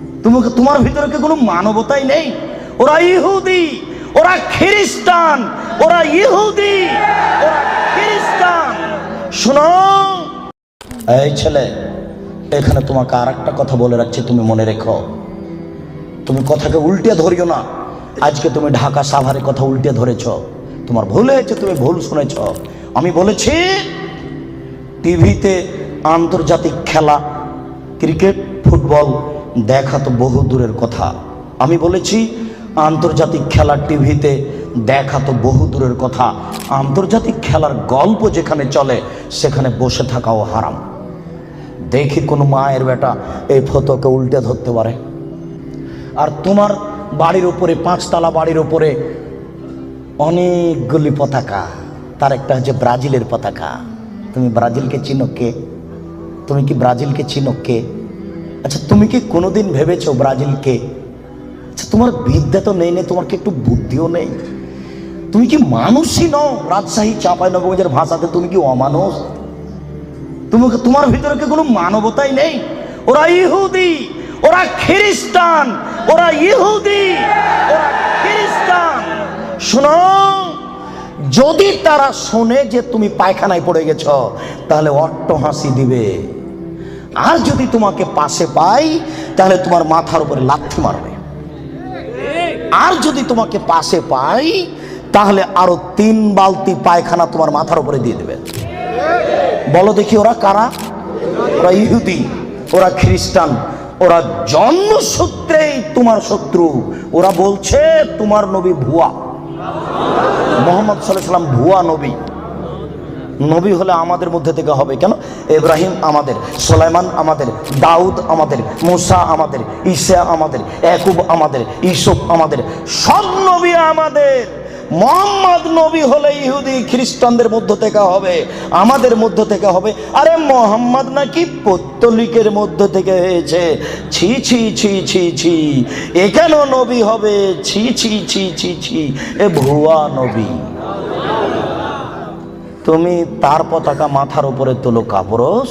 তোমার ভিতরে কি কোনো মানবতাই নেই? ওরা ইহুদি, ওরা খ্রিস্টান, ওরা ইহুদি, ওরা খ্রিস্টান। শোনো এই ছেলে, এখানে তোমাকে আর একটা কথা বলে রাখছি, তুমি মনে রেখো। তুমি কথাকে উল্টে ধরিও না। আজকে তুমি ঢাকা সাভারে কথা উল্টে ধরেছ, তোমার ভুল হয়েছে, তুমি ভুল শুনেছ। আমি বলেছি টিভিতে আন্তর্জাতিক খেলা ক্রিকেট ফুটবল দেখা তো বহু দূরের কথা। আমি বলেছি আন্তর্জাতিক খেলা টিভিতে দেখা তো বহু দূরের কথা, আন্তর্জাতিক খেলার গল্প যেখানে চলে সেখানে বসে থাকাও হারাম। দেখি কোনো মায়ের বেটা এই ফটোকে উল্টে ধরতে পারে। আর তোমার বাড়ির উপরে, 5 তলা বাড়ির উপরে অনেকগুলি পতাকা, তার একটা হচ্ছে ব্রাজিলের পতাকা। তুমি ব্রাজিলকে চিনো কে? তুমি কি ব্রাজিলকে চিনো কে? আচ্ছা, তুমি কি কোনোদিন ভেবেছো ব্রাজিলকে? আচ্ছা, তোমার বিদ্যা তো নেই, তোমার কি একটু বুদ্ধিও নেই? তুমি কি মানুষই নও? রাজশাহী চাঁপাইনবাবগঞ্জের ভাষাতে তুমি কি অমানুষ? তোমার ভিতরে কি কোনো মানবতাই নেই? ওরা ইহুদি, ওরা খ্রিস্টান, ওরা ইহুদি, ওরা খ্রিস্টান। শোনো, যদি তারা শোনে যে তুমি পায়খানায় পড়ে গেছ তাহলে অট্টহাসি দিবে। আর যদি তোমাকে পাশে পাই তাহলে তোমার মাথার উপরে লাথি মারবে। আর যদি তোমাকে পাশে পাই তাহলে আরো 3 বালতি পায়খানা তোমার মাথার উপরে দিয়ে দেবে। বলো দেখি ওরা কারা? ওরা ইহুদি, ওরা খ্রিস্টান, ওরা জন্মসূত্রেই তোমার শত্রু। ওরা বলছে তোমার নবী ভুয়া, মুহাম্মদ সাল্লাল্লাহু আলাইহি ওয়াসাল্লাম ভুয়া নবী। নবী হলে আমাদের মধ্যে থেকে হবে কেন? ইব্রাহিম আমাদের, সুলাইমান আমাদের, দাউদ আমাদের, মুসা আমাদের, ঈসা আমাদের, ইয়াকুব আমাদের, ইউসুফ আমাদের, সব নবী আমাদের। মুহাম্মদ নবী হলে ইহুদি খ্রিস্টানদের মধ্য থেকে হবে, আমাদের মধ্য থেকে হবে। আরে মুহাম্মদ নাকি পৌত্তলিকের মধ্য থেকে হয়েছে। ছি ছি ছি ছি ছি, এ কেন নবী হবে? ছি ছি ছি ছি ছি, এ ভুয়া নবী। তুমি তার পতাকা মাথার উপরে তোলো কাপুরুষ।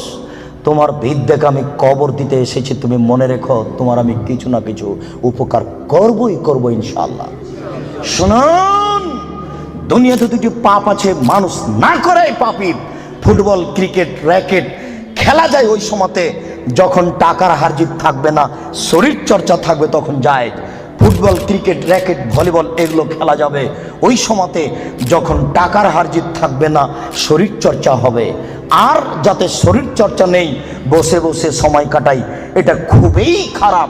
তোমার বিদ্যাকে আমি কবর দিতে এসেছি, তুমি মনে রেখো তোমার আমি কিছু না কিছু উপকার করবই করবো ইনশাআল্লাহ। শুনুন, দুনিয়াতে 2টি পাপ আছে, মানুষ না করে পাপী। ফুটবল ক্রিকেট র্যাকেট খেলা যায় ওই সময়তে যখন টাকার হারজিত থাকবে না, শরীর চর্চা থাকবে, তখন যায়। ফুটবল ক্রিকেট র্যাকেট ভলিবল এগুলো খেলা যাবে ওই সময়তে যখন টাকার হারজিত থাকবে না, শরীর চর্চা হবে। আর যাতে শরীর চর্চা নেই, বসে বসে সময় কাটাই, এটা খুবই খারাপ।